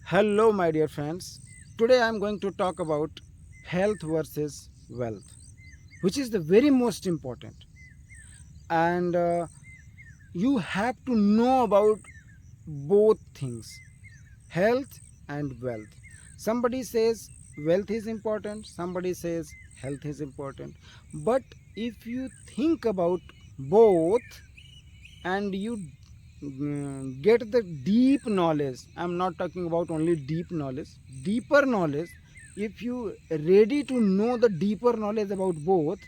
Hello, my dear friends. Today I am going to talk about health versus wealth, which is the very most important. And you have to know about both things, health and wealth. Somebody says wealth is important, somebody says health is important. But if you think about both and you get the deep knowledge, I'm not talking about only deep knowledge, deeper knowledge. If you ready to know the deeper knowledge about both,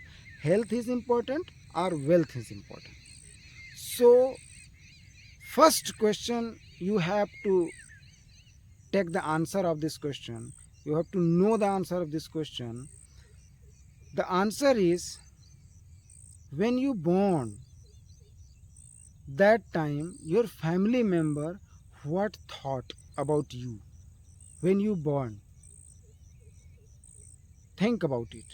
health is important or wealth is important. So first question, you have to take the answer of this question. You have to know the answer of this question. The answer is, when you born, that time your family member what thought about you when you born. Think about it.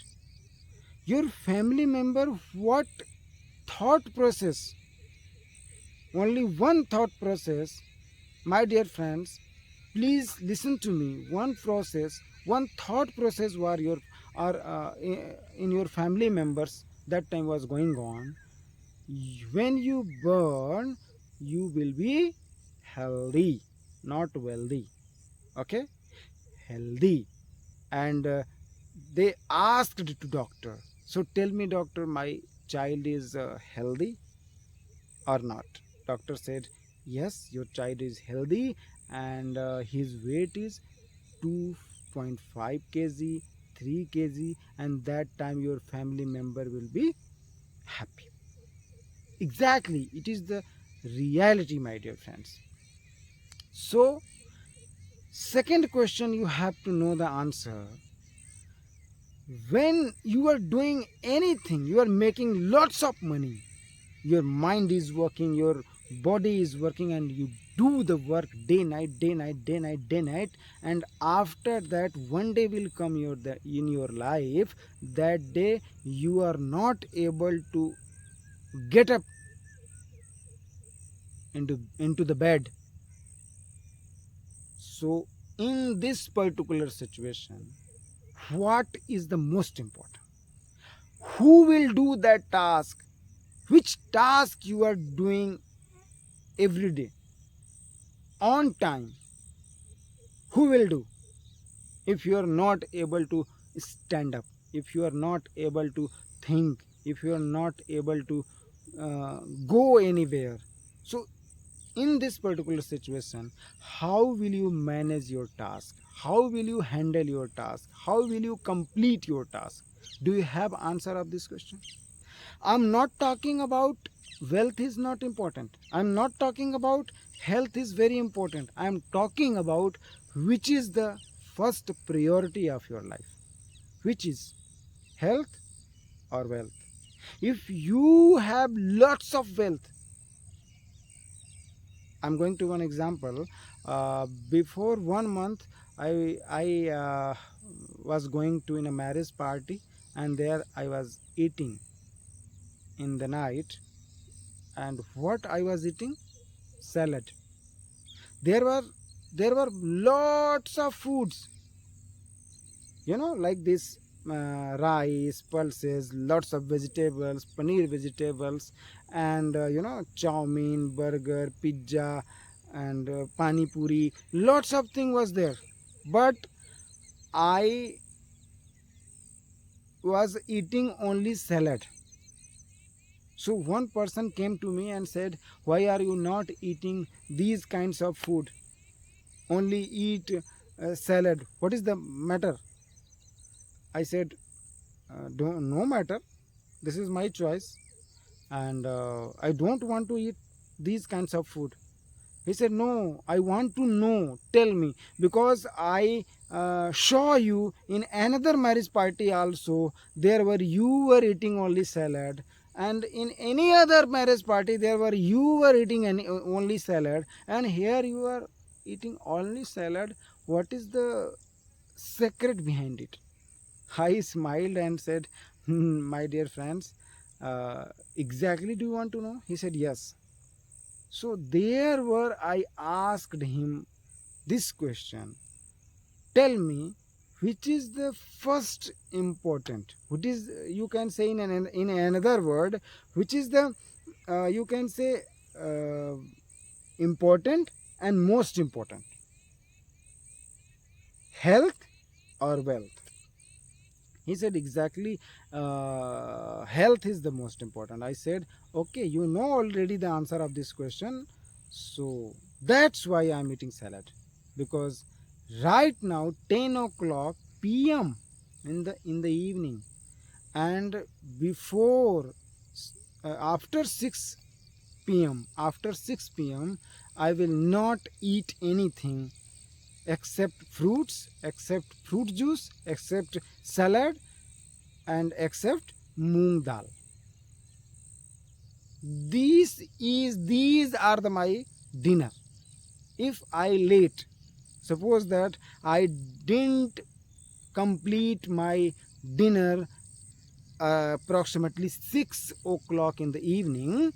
Your family member what thought process, only one thought process. My dear friends, please listen to me. One process, one thought process were your or in your family members that time was going on. When you burn, you will be healthy, not wealthy. Okay, healthy. And they asked to doctor, so tell me doctor, my child is healthy or not? Doctor said, yes, your child is healthy, and his weight is 2.5 kg, 3 kg, and that time your family member will be happy. Exactly, it is the reality, my dear friends. So second question, you have to know the answer. When you are doing anything, you are making lots of money, your mind is working, your body is working, and you do the work day night, day night, day night, day night. And after that, one day will come in your life, that day you are not able to get up into the bed. So in this particular situation, what is the most important? Who will do that task? Which task you are doing every day on time? Who will do? If you are not able to stand up, if you are not able to think, if you are not able to go anywhere, so in this particular situation, how will you manage your task? How will you handle your task? How will you complete your task? Do you have answer of this question? I'm not talking about wealth is not important. I'm not talking about health is very important. I'm talking about which is the first priority of your life. Which is health or wealth? If you have lots of wealth, I'm going to one example. Before 1 month, I was going to in a marriage party, and there I was eating in the night. And what I was eating? Salad. There were lots of foods, like this, rice, pulses, lots of vegetables, paneer vegetables, and chow mein, burger, pizza, and pani puri. Lots of thing was there, but I was eating only salad. So one person came to me and said, why are you not eating these kinds of food? Only eat salad. What is the matter? I said, don't, no matter. This is my choice, and I don't want to eat these kinds of food. He said, no, I want to know. Tell me, because I saw you in another marriage party also. There were you were eating only salad, and in any other marriage party there were you were eating only salad, and here you are eating only salad. What is the secret behind it? I smiled and said, my dear friends, exactly do you want to know? He said, yes. So there were I asked him this question, tell me which is the first important, which is, you can say in another word, which is the you can say uh, important and most important, health or wealth? He said exactly, health is the most important. I said, okay, you know already the answer of this question, so that's why I'm eating salad. Because right now 10 o'clock p.m. in the evening, and before after 6 p.m. I will not eat anything except fruits, except fruit juice, except salad, and except moong dal. These are my dinner. If I late, suppose that I didn't complete my dinner approximately 6 o'clock in the evening,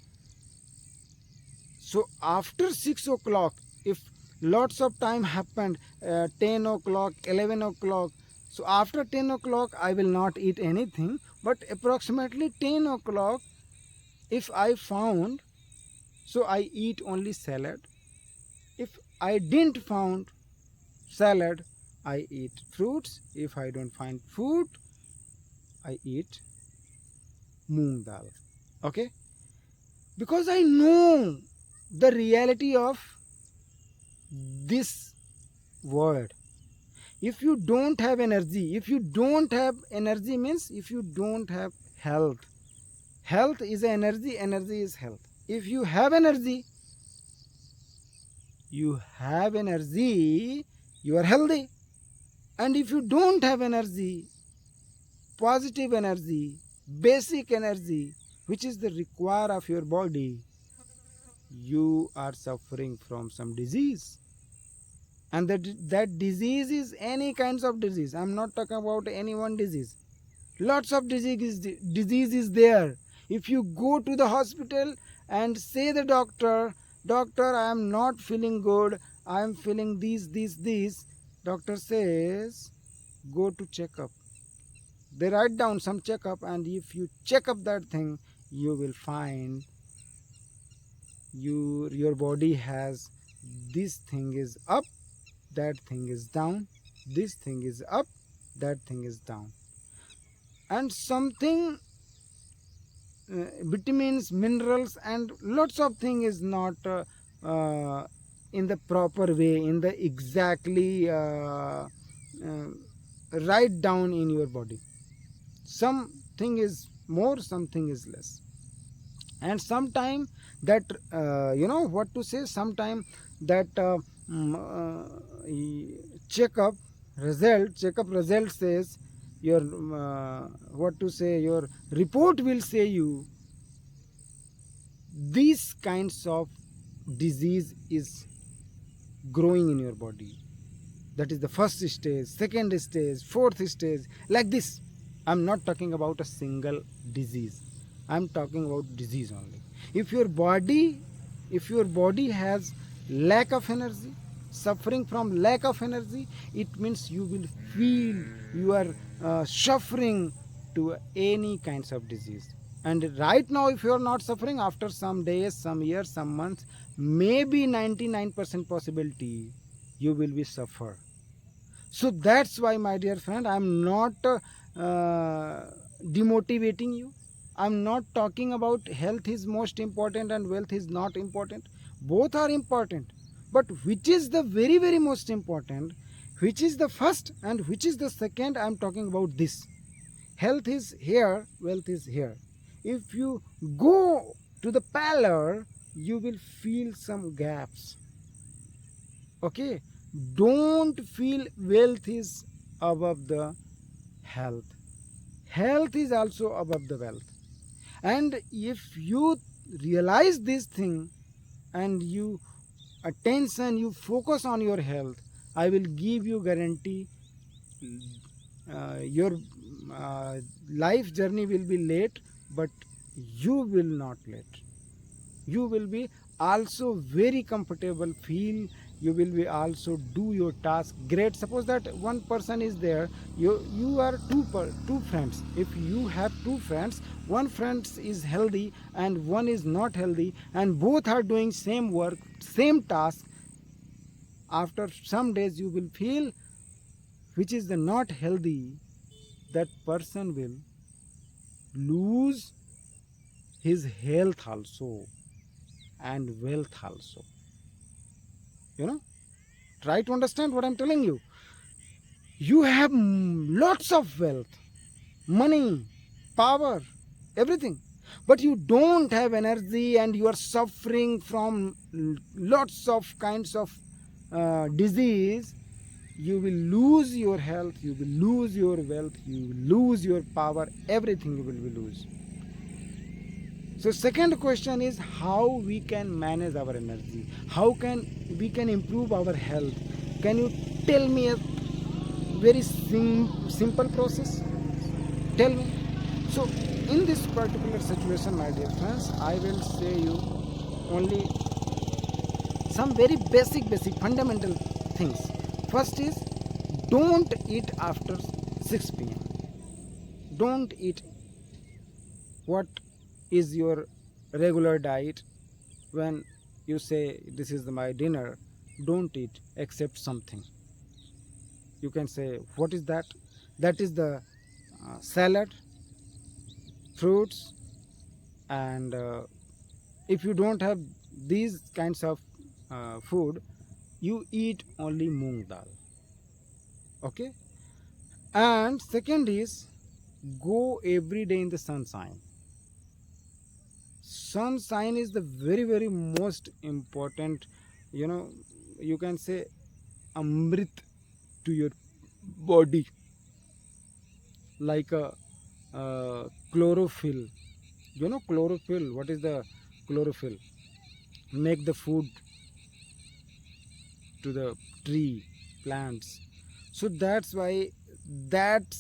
so after 6 o'clock, if lots of time happened, 10 o'clock, 11 o'clock, so after 10 o'clock I will not eat anything, but approximately 10 o'clock, if I found, so I eat only salad. If I didn't found salad, I eat fruits. If I don't find food, I eat moong dal. Okay, because I know the reality of this word. If you don't have energy, if you don't have energy means if you don't have health. Health is energy, energy is health. If you have energy, you are healthy. And if you don't have energy, positive energy, basic energy, which is the require of your body, you are suffering from some disease. And that disease is any kinds of disease. I'm not talking about any one disease. Lots of disease is there. If you go to the hospital and say the doctor, I am not feeling good, I am feeling this, doctor says, go to checkup. They write down some checkup, and if you check up that thing, you will find your body has, this thing is up, that thing is down, this thing is up, that thing is down, and something vitamins, minerals, and lots of thing is not in the proper way, in the exactly right down in your body. Something is more, something is less. And sometime that what to say, sometime that checkup result says your what to say, your report will say you these kinds of disease is growing in your body. That is the first stage, second stage, fourth stage, like this. I'm not talking about a single disease, I'm talking about disease only. If your body has lack of energy, suffering from lack of energy, it means you will feel you are suffering to any kinds of disease. And right now, if you are not suffering, after some days, some years, some months, maybe 99% possibility you will be suffer. So that's why, my dear friend, I'm not demotivating you. I'm not talking about health is most important and wealth is not important. Both are important. But which is the very, very most important, which is the first and which is the second, I'm talking about this. Health is here, wealth is here. If you go to the parlor, you will feel some gaps. Okay, don't feel wealth is above the health. Health is also above the wealth. And if you realize this thing and you attention, you focus on your health, I will give you guarantee your life journey will be late, but you will not late. You will be also very comfortable, feel you will be also do your task great. Suppose that one person is there, you are two friends. If you have two friends, one friend is healthy and one is not healthy, and both are doing same work, same task, after some days you will feel which is the not healthy, that person will lose his health also and wealth also. You know, try to understand what I'm telling you. You have lots of wealth, money, power, everything, but you don't have energy and you are suffering from lots of kinds of disease. You will lose your health, you will lose your wealth, you will lose your power, everything you will lose. So second question is how we can manage our energy, how can we can improve our health. Can you tell me a very simple process? Tell me. So in this particular situation, my dear friends, I will say you only some very basic fundamental things. First is, don't eat after 6 p.m. Don't eat what is your regular diet. When you say this is my dinner, don't eat except something. You can say what is that? That is the salad, fruits, and if you don't have these kinds of food, you eat only moong dal. Okay. And second is, go every day in the sunshine. Sunshine is the very most important, you know, you can say amrit to your body, like a chlorophyll. You know chlorophyll, what is the chlorophyll? Make the food to the tree, plants. So that's why that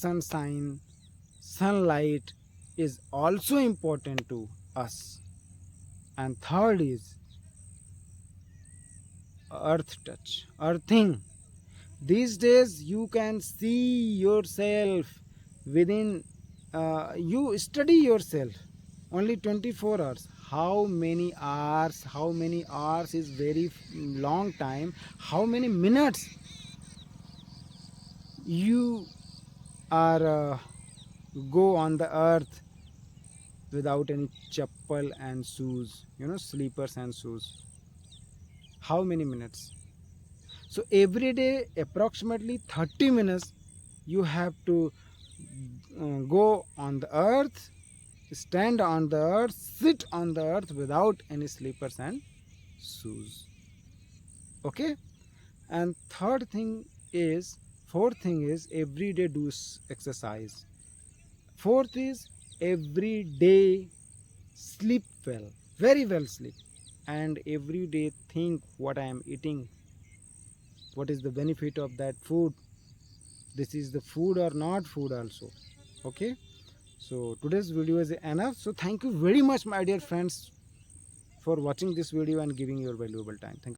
sunlight is also important to us. And third is earth touch, earthing. These days you can see yourself within, you study yourself only 24 hours. How many hours is very long time? How many minutes you are go on the earth without any chappal and shoes, you know, sleepers and shoes? How many minutes? So every day approximately 30 minutes you have to go on the earth, stand on the earth, sit on the earth without any slippers and shoes. Okay. And fourth thing is every day do exercise. Fourth is every day sleep well, very well sleep, and every day think what I am eating, what is the benefit of that food, this is the food or not food also. Okay. So today's video is enough. So thank you very much, my dear friends, for watching this video and giving your valuable time. Thank you.